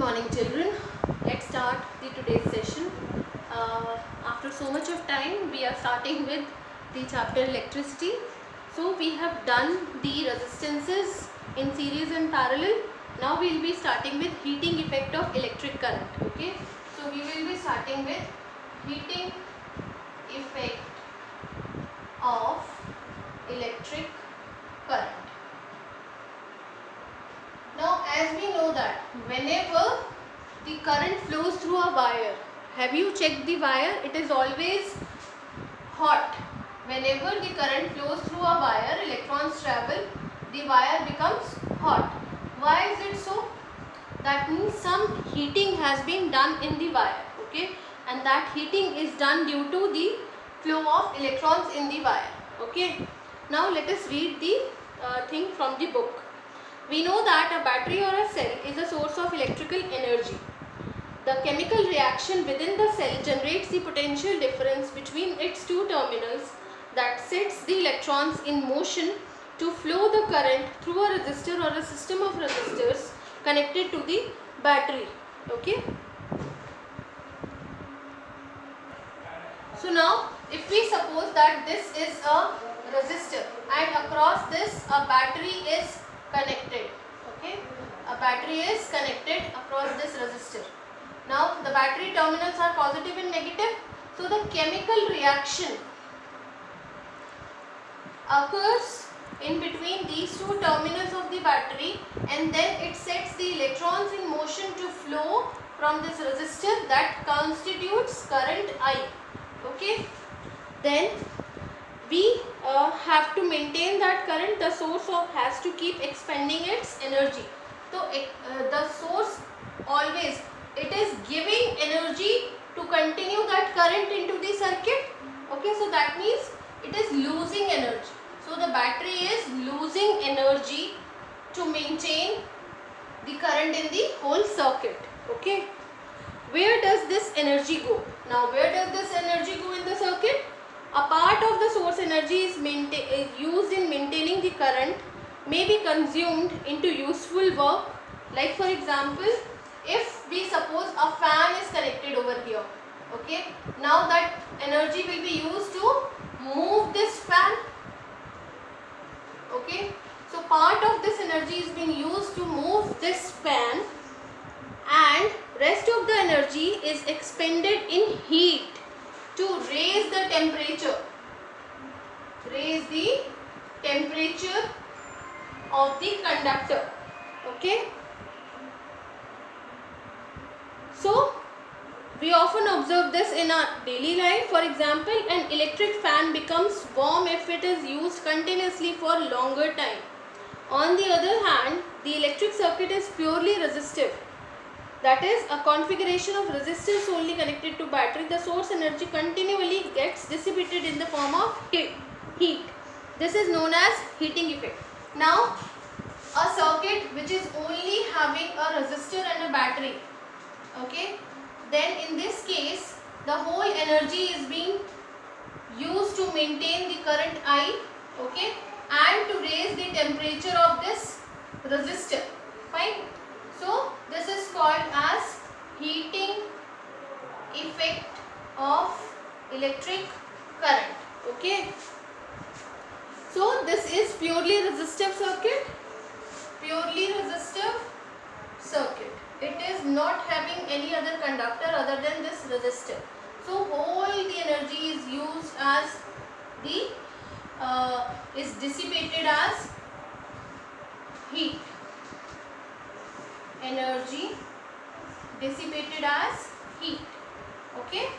morning, children. Let's start the today's session. After so much of time, we are starting with the chapter electricity. So we have done the resistances in series and parallel. Now we will be starting with heating effect of electric current. Okay. So we will be starting with heating effect of electric current. Now, as we know that whenever the current flows through a wire, have you checked the wire? It is always hot. Whenever the current flows through a wire, electrons travel, the wire becomes hot. Why is it so? That means some heating has been done in the wire, okay? And that heating is done due to the flow of electrons in the wire, okay? Now let us read the thing from the book. We know that a battery or a cell is a source of electrical energy. The chemical reaction within the cell generates the potential difference between its two terminals that sets the electrons in motion to flow the current through a resistor or a system of resistors connected to the battery. Okay. So now if we suppose that this is a resistor and across this a battery is connected, okay, a battery is connected across this resistor. Now the battery terminals are positive and negative, so the chemical reaction occurs in between these two terminals of the battery, and then it sets the electrons in motion to flow from this resistor that constitutes current I. Okay, then we have to maintain that current. The source has to keep expending its energy. So the source always it is giving energy to continue that current into the circuit. Okay, so that means it is losing energy. So the battery is losing energy to maintain the current in the whole circuit. Okay, where does this energy go? Now where does this energy go in the circuit? A part of the source energy is used in maintaining the current, may be consumed into useful work. Like for example, if we suppose a fan is connected over here, okay, now that energy will be used to move this fan. Okay, so part of this energy is being used to move this fan, and rest of the energy is expended in heat to raise the temperature of the conductor. Okay, so we often observe this in our daily life. For example, an electric fan becomes warm if it is used continuously for longer time. On the other hand, the electric circuit is purely resistive. That is a configuration of resistance only connected to battery. The source energy continually gets dissipated in the form of heat. This is known as heating effect. Now, a circuit which is only having a resistor and a battery, okay, then in this case the whole energy is being used to maintain the current I, okay, and to raise the temperature of this resistor. Fine. So this is called as heating effect of electric current. Okay. So this is purely resistive circuit. Purely resistive circuit. It is not having any other conductor other than this resistor. So whole the energy is used as the is dissipated as heat. Energy dissipated as heat. Okay,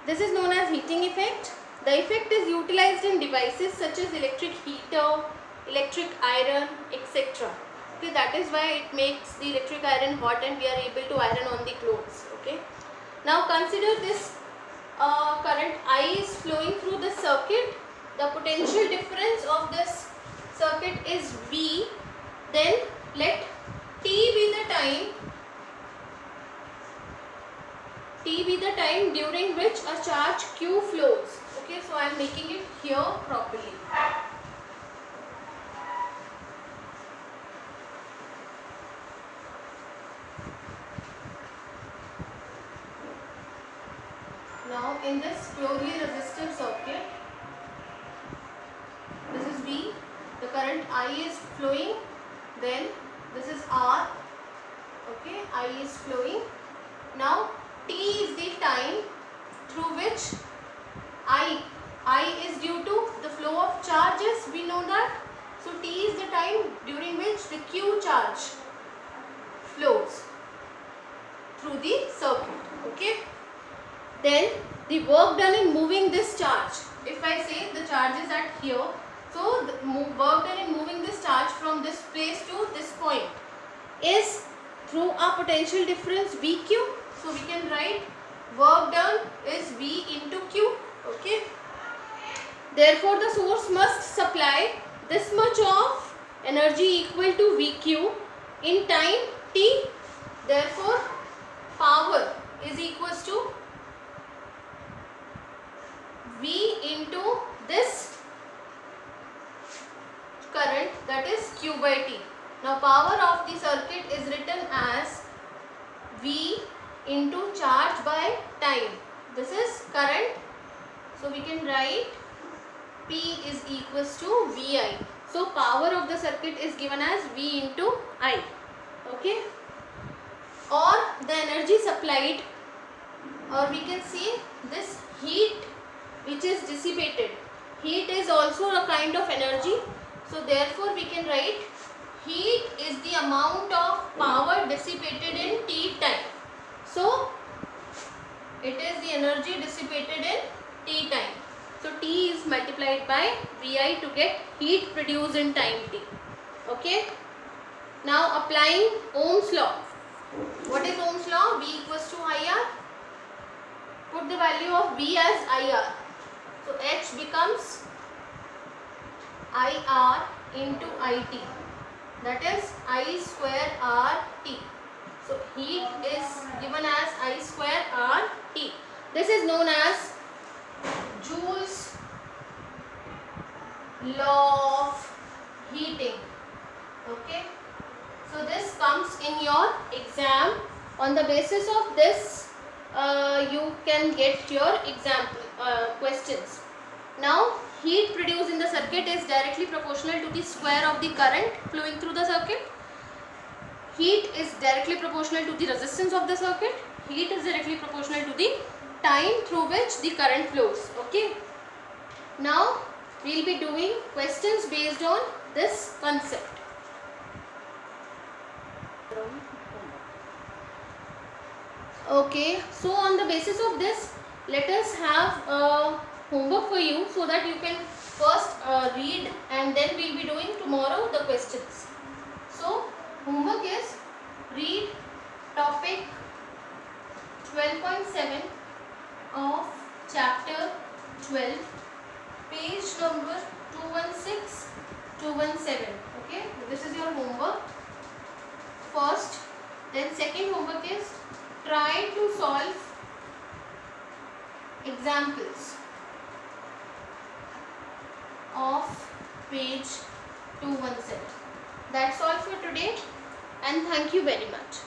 this is known as heating effect. The effect is utilized in devices such as electric heater, electric iron, etc. Okay, that is why it makes the electric iron hot and we are able to iron on the clothes. Okay, now consider this current I is flowing through the circuit. The potential difference of this circuit is V. Then let T be the time during which a charge Q flows. Okay, so I am making it here properly. in this purely resistive circuit. This is V, the current I is flowing, then this is R, okay, I is flowing. Now T is the time through which I is due to the flow of charges, we know that. So T is the time during which the Q charge flows through the circuit, okay. Then the work done in moving this charge, if I say the charge is at here, so the work done in moving this charge from this place to this point is through a potential difference VQ. So we can write work done is V into Q, okay. Therefore the source must supply this much of energy equal to VQ in time T. Therefore power is equals to V into this current, that is Q by T. Now power of the circuit is written as V into charge by time. This is current. So we can write P is equals to VI. So power of the circuit is given as V into I. Okay. Or the energy supplied, or we can see this heat which is dissipated. Heat is also a kind of energy. So therefore we can write heat is the amount of power dissipated in T time. So it is the energy dissipated in T time. So T is multiplied by Vi to get heat produced in time T. Okay. Now applying Ohm's law. What is Ohm's law? V equals to IR. Put the value of V as IR. So H becomes IR into IT. That is I square RT. So heat is given as I square RT. This is known as Joule's law of heating. Okay. So this comes in your exam. On the basis of this, you can get your example questions. Now heat produced in the circuit is directly proportional to the square of the current flowing through the circuit. Heat is directly proportional to the resistance of the circuit. Heat is directly proportional to the time through which the current flows. Okay. Now we will be doing questions based on this concept. Okay, so on the basis of this, let us have homework for you so that you can first read, and then we will be doing tomorrow the questions. So homework is read topic 12.7 of chapter 12, page number 216, 217. Okay, this is your homework first. Then second homework is try to solve examples of page 217. That's all for today, and thank you very much.